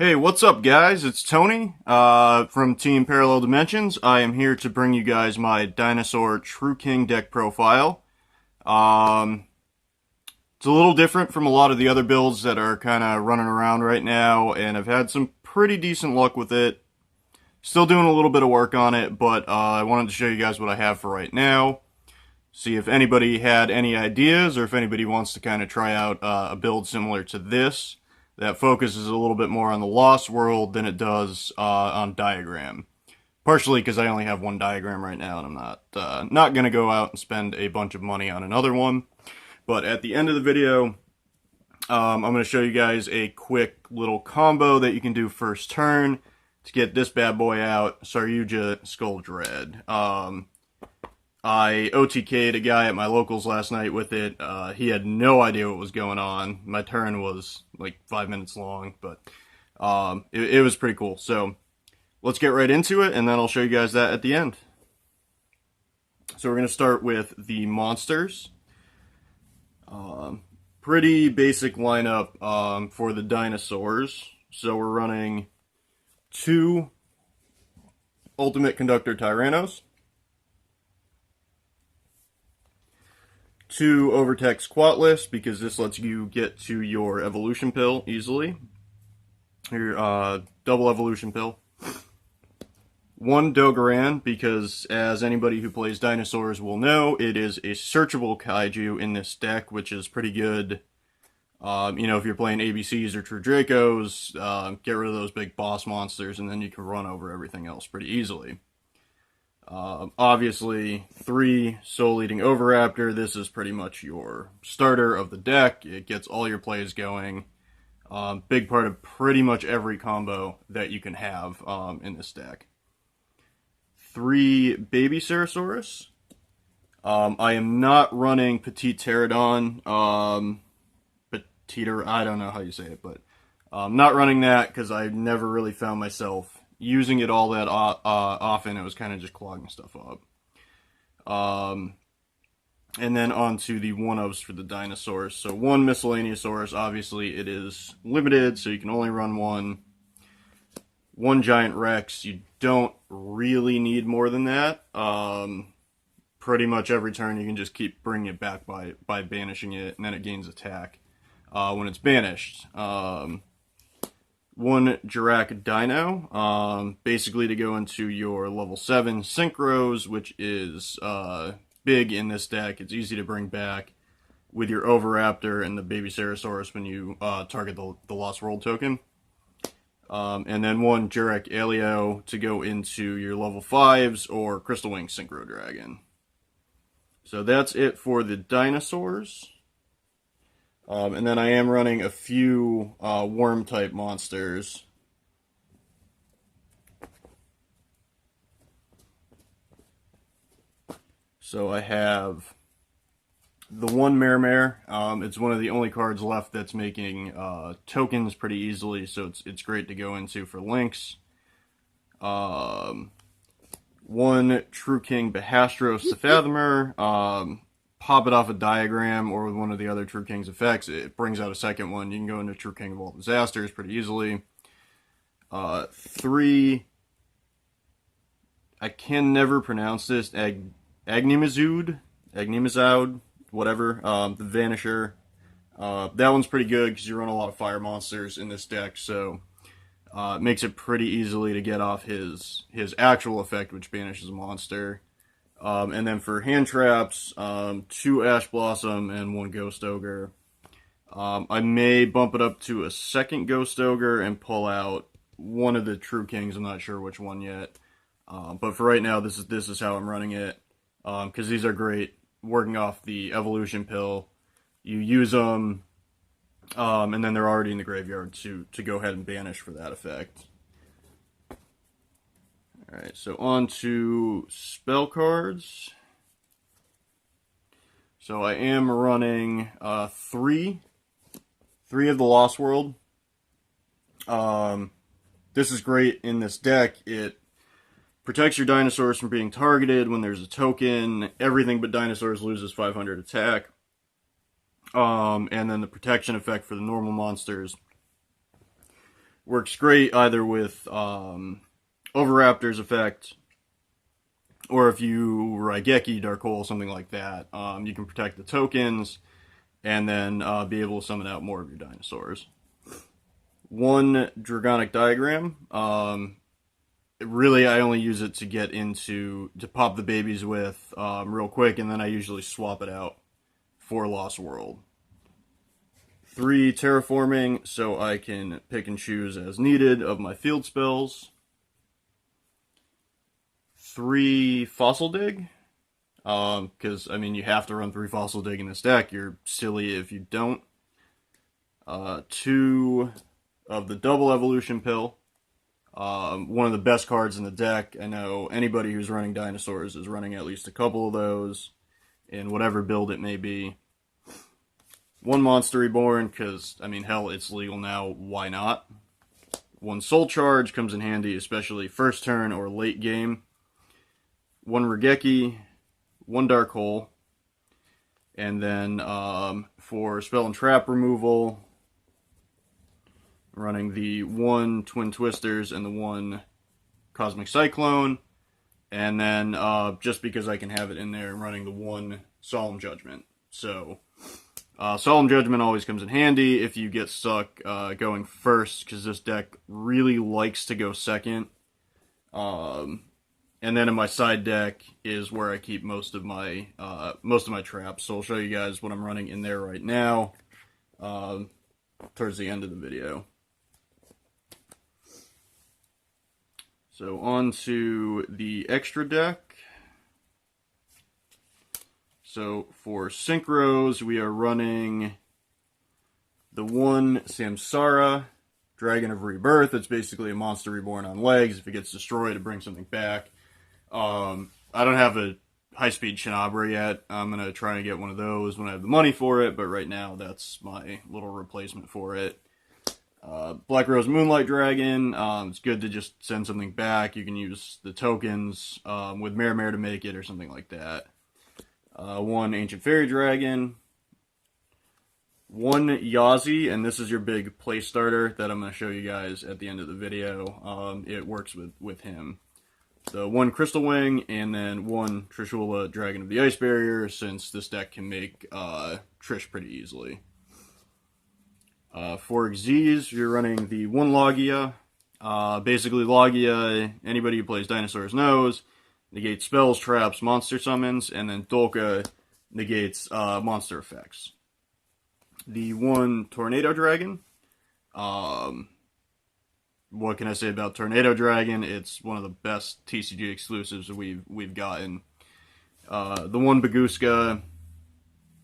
Hey, what's up, guys? It's Tony from Team Parallel Dimensions. I am here to bring you guys my Dinosaur True King deck profile. Um, it's a little different from a lot of the other builds that are kind of running around right now, and I've had some pretty decent luck with it. Still doing a little bit of work on it, but I wanted to show you guys what I have for right now. See if anybody had any ideas, or if anybody wants to kind of try out a build similar to this that focuses a little bit more on the Lost World than it does on Diagram. Partially because I only have one Diagram right now, and I'm not going to go out and spend a bunch of money on another one. But at the end of the video, I'm going to show you guys a quick little combo that you can do first turn to get this bad boy out, Saryuja Skull Dread. I OTK'd a guy at my locals last night with it. He had no idea what was going on. My turn was like 5 minutes long, but it was pretty cool. So let's get right into it, and then I'll show you guys that at the end. So we're going to start with the monsters. Pretty basic lineup for the dinosaurs. So we're running 2 Ultimate Conductor Tyrannos, 2 Overtex Quatless, because this lets you get to your evolution pill easily. Your double evolution pill. 1 Dogaran, because as anybody who plays dinosaurs will know, it is a searchable kaiju in this deck, which is pretty good. You know, if you're playing ABCs or True Dracos, get rid of those big boss monsters, and then you can run over everything else pretty easily. Obviously, 3 Soul Eating Oviraptor. This is pretty much your starter of the deck. It gets all your plays going. Big part of pretty much every combo that you can have in this deck. 3 Baby Ceratosaurus. I am not running Petite Pterodon. I don't know how you say it, but I'm not running that because I never really found myself using it all that often. It was kind of just clogging stuff up. And then on to the one-ofs for the dinosaurs. So 1 Miscellaneousaurus, obviously it is limited, so you can only run 1. 1 Giant Rex, you don't really need more than that. Pretty much every turn you can just keep bringing it back by banishing it, and then it gains attack when it's banished. 1 Jurac Dino, basically to go into your level 7 Synchros, which is big in this deck. It's easy to bring back with your Oviraptor and the Baby Ceratosaurus when you target the Lost World token. And then 1 Jurac Alio to go into your level 5s or Crystal Wing Synchro Dragon. So that's it for the dinosaurs. And then I am running a few worm-type monsters. So I have the 1 Mermare. It's one of the only cards left that's making tokens pretty easily, so it's great to go into for links. 1 True King Bahastros the Fathomer. Pop it off a Diagram or with one of the other True King's effects, it brings out a second one. You can go into True King of All Disasters pretty easily. 3, I can never pronounce this, Agnimazud, whatever, the Vanisher. That one's pretty good because you run a lot of fire monsters in this deck, so it makes it pretty easily to get off his actual effect, which banishes a monster. And then for hand traps, 2 Ash Blossom and 1 Ghost Ogre. I may bump it up to a 2nd Ghost Ogre and pull out one of the True Kings. I'm not sure which one yet. But for right now, this is how I'm running it. Because these are great working off the evolution pill. You use them, and then they're already in the graveyard to go ahead and banish for that effect. Alright, so on to spell cards. So I am running 3 of the Lost World. This is great in this deck. It protects your dinosaurs from being targeted when there's a token. Everything but dinosaurs loses 500 attack. And then the protection effect for the normal monsters Works great either with Oviraptor's effect, or if you Raigeki, Dark Hole, something like that. You can protect the tokens, and then be able to summon out more of your dinosaurs. One Dragonic Diagram. Really, I only use it to get into, to pop the babies with real quick, and then I usually swap it out for Lost World. 3 Terraforming, so I can pick and choose as needed of my field spells. 3 Fossil Dig, because, I mean, you have to run 3 Fossil Dig in this deck. You're silly if you don't. 2 of the Double Evolution Pill. One of the best cards in the deck. I know anybody who's running dinosaurs is running at least a couple of those in whatever build it may be. 1 Monster Reborn, because, I mean, hell, it's legal now, why not? 1 Soul Charge comes in handy, especially first turn or late game. 1 Raigeki, 1 Dark Hole, and then for Spell and Trap removal, running the 1 Twin Twisters and the 1 Cosmic Cyclone, and then just because I can have it in there, running the 1 Solemn Judgment. So Solemn Judgment always comes in handy if you get stuck going first, because this deck really likes to go second. And then in my side deck is where I keep most of my traps. So I'll show you guys what I'm running in there right now towards the end of the video. So on to the extra deck. So for Synchros, we are running the 1 Samsara, Dragon of Rebirth. It's basically a monster reborn on legs. If it gets destroyed, it brings something back. I don't have a high-speed Chinabra yet. I'm going to try and get one of those when I have the money for it, but right now that's my little replacement for it. Black Rose Moonlight Dragon, it's good to just send something back. You can use the tokens with Mare to make it or something like that. 1 Ancient Fairy Dragon, 1 Yazi, and this is your big play starter that I'm going to show you guys at the end of the video. It works with him. So 1 Crystal Wing, and then 1 Trishula, Dragon of the Ice Barrier, since this deck can make Trish pretty easily. For Xyz, you're running the 1 Logia. Basically, Logia, anybody who plays dinosaurs knows, negates spells, traps, monster summons, and then Dolka negates monster effects. The 1 Tornado Dragon. What can I say about Tornado Dragon? It's one of the best TCG exclusives that we've gotten. The 1 Baguska,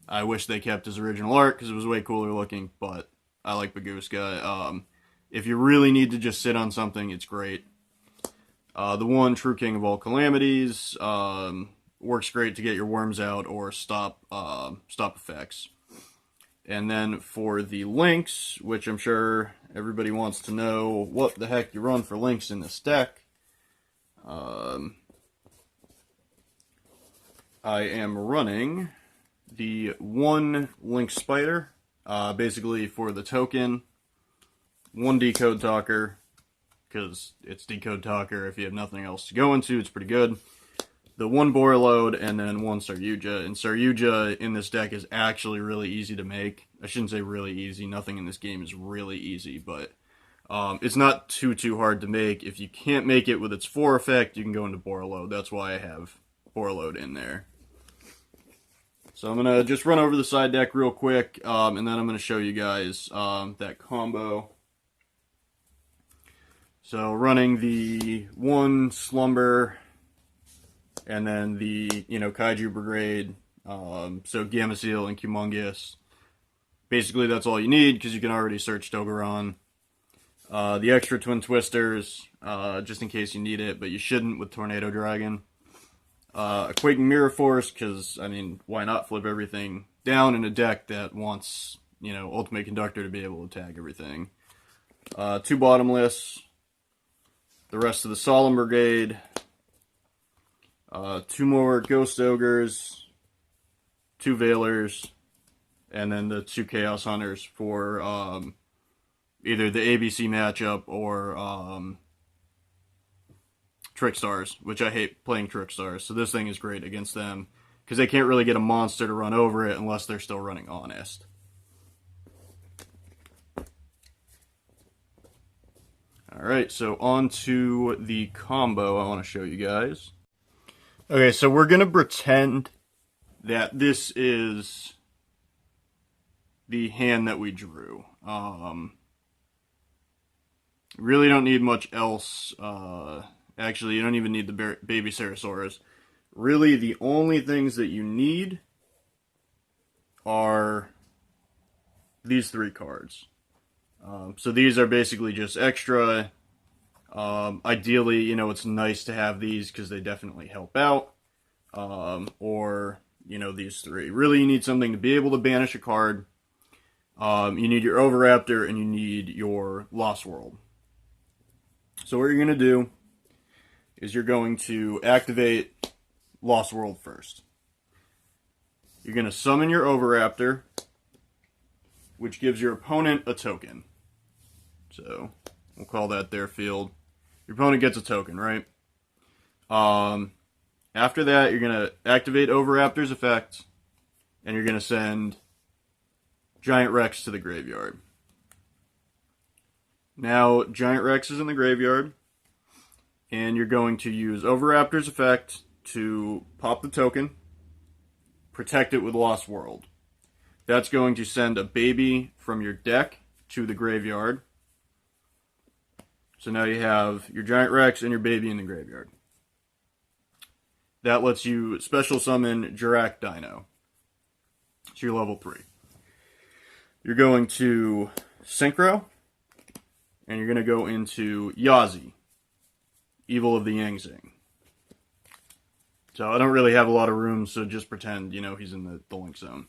I wish they kept his original art because it was way cooler looking, but I like Baguska. If you really need to just sit on something, it's great. The 1 True King of All Calamities works great to get your worms out or stop effects. And then for the links, which I'm sure everybody wants to know what the heck you run for links in this deck, I am running the 1 Link Spider, basically for the token, 1 Decode Talker, because it's Decode Talker. If you have nothing else to go into, it's pretty good. The 1 Borreload, and then 1 Saryuja. And Saryuja in this deck is actually really easy to make. I shouldn't say really easy. Nothing in this game is really easy, but it's not too hard to make. If you can't make it with its 4 effect, you can go into Borreload. That's why I have Borreload in there. So I'm going to just run over the side deck real quick, and then I'm going to show you guys that combo. So running the 1 Slumber, and then the, Kaiju Brigade, so Gameciel and Humongous. Basically, that's all you need, because you can already search Dogoran. The extra Twin Twisters, just in case you need it, but you shouldn't with Tornado Dragon. A Quaking Mirror Force, because, why not flip everything down in a deck that wants, Ultimate Conductor to be able to tag everything. 2 Bottomless. The rest of the Solemn Brigade. 2 more Ghost Ogres, 2 Veilers, and then the 2 Chaos Hunters for, either the ABC matchup or Trick Stars, which I hate playing Trick Stars. So this thing is great against them because they can't really get a monster to run over it unless they're still running Honest. Alright, so on to the combo I want to show you guys. Okay, so we're going to pretend that this is the hand that we drew. Really don't need much else. Actually, you don't even need the baby Saryuja. Really, the only things that you need are these 3 cards. So these are basically just extra. Ideally, you know, it's nice to have these because they definitely help out. Or, you know, these 3. Really, you need something to be able to banish a card. You need your Oviraptor and you need your Lost World. So what you're going to do is you're going to activate Lost World first. You're going to summon your Oviraptor, which gives your opponent a token. So we'll call that their field. Your opponent gets a token, right? After that, you're going to activate Oviraptor's effect, and you're going to send Giant Rex to the graveyard. Now, Giant Rex is in the graveyard, and you're going to use Oviraptor's effect to pop the token, protect it with Lost World. That's going to send a baby from your deck to the graveyard. So now you have your Giant Rex and your baby in the graveyard. That lets you special summon True King Dino. So you're level 3. You're going to Synchro, and you're going to go into Yazi, Evil of the Yang Zing. So I don't really have a lot of room, so just pretend, you know, he's in the link zone.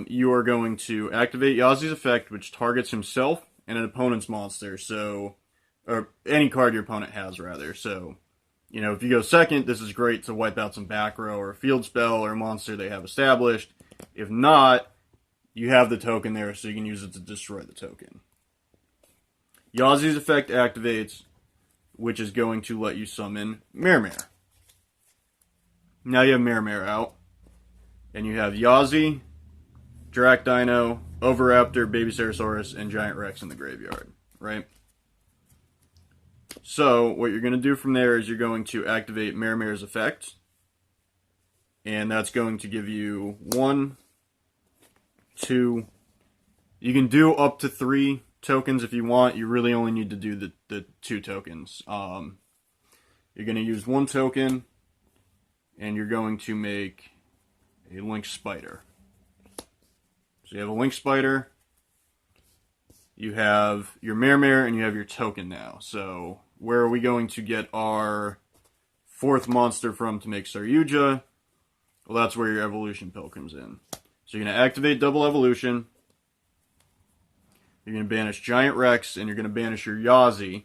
You are going to activate Yazi's effect, which targets himself and an opponent's monster, so, or any card your opponent has, rather. So, you know, if you go second, this is great to wipe out some back row or a field spell or a monster they have established. If not, you have the token there, so you can use it to destroy the token. Yazi's effect activates, which is going to let you summon Mermare. Now you have Mermare out, and you have Yazi, True King Dino, Oviraptor, Baby Saryuja, and Giant Rex in the graveyard, right? So, what you're going to do from there is you're going to activate Mermare's effect, and that's going to give you 1, 2, you can do up to 3 tokens if you want. You really only need to do the 2 tokens. You're going to use 1 token, and you're going to make a Link Spider. So you have a Link Spider, you have your Mermare, and you have your token now. So where are we going to get our 4th monster from to make Saryuja? Well, that's where your evolution pill comes in. So you're going to activate double evolution. You're going to banish Giant Rex, and you're going to banish your Yazi.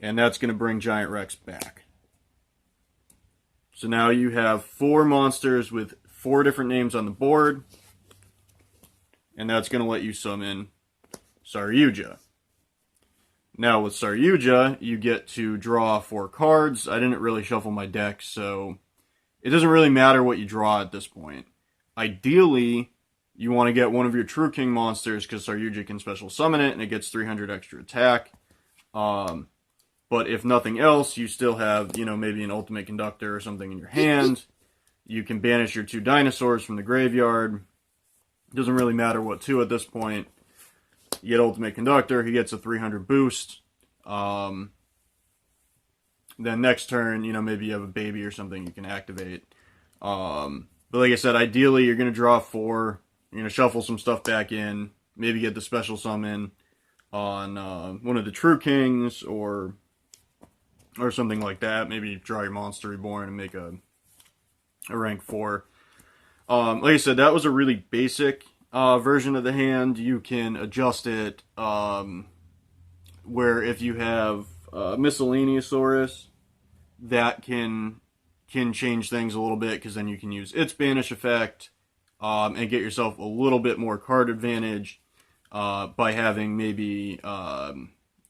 And that's going to bring Giant Rex back. So now you have 4 monsters with 4 different names on the board. And that's going to let you summon Saryuja. Now with Saryuja, you get to draw 4 cards. I didn't really shuffle my deck, so it doesn't really matter what you draw at this point. Ideally, you want to get one of your True King monsters because Saryuja can special summon it and it gets 300 extra attack. But if nothing else, you still have, you know, maybe an Ultimate Conductor or something in your hand. You can banish your 2 dinosaurs from the graveyard. Doesn't really matter what 2 at this point. You get Ultimate Conductor, he gets a 300 boost. Then next turn, you know, maybe you have a baby or something you can activate. But like I said, ideally you're going to draw 4. You're going to shuffle some stuff back in. Maybe get the special summon on one of the True Kings or something like that. Maybe draw your Monster Reborn and make a rank 4. Like I said, that was a really basic version of the hand. You can adjust it where if you have Miscellaneousaurus, that can change things a little bit because then you can use its banish effect and get yourself a little bit more card advantage. by having maybe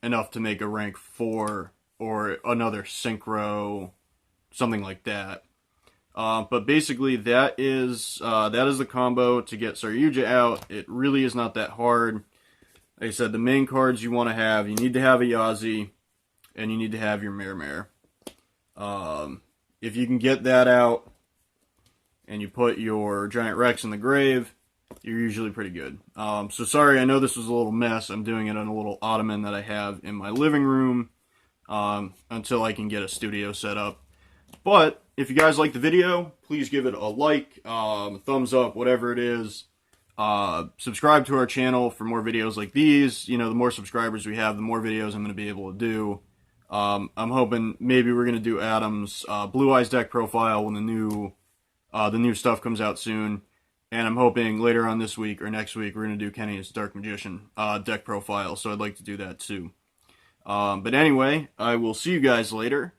enough to make a rank 4 or another synchro, something like that. But basically, that is the combo to get Saryuja out. It really is not that hard. Like I said, the main cards you want to have, you need to have a Yazi, and you need to have your Mare. If you can get that out, and you put your Giant Rex in the grave, you're usually pretty good. So sorry, I know this was a little mess. I'm doing it on a little ottoman that I have in my living room until I can get a studio set up. But if you guys like the video, please give it a like, thumbs up, whatever it is. Subscribe to our channel for more videos like these. You know, the more subscribers we have, the more videos I'm going to be able to do. I'm hoping maybe we're going to do Adam's Blue Eyes deck profile when the new stuff comes out soon. And I'm hoping later on this week or next week we're going to do Kenny's Dark Magician deck profile. So I'd like to do that too. But anyway, I will see you guys later.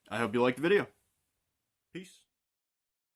I hope you liked the video. Peace.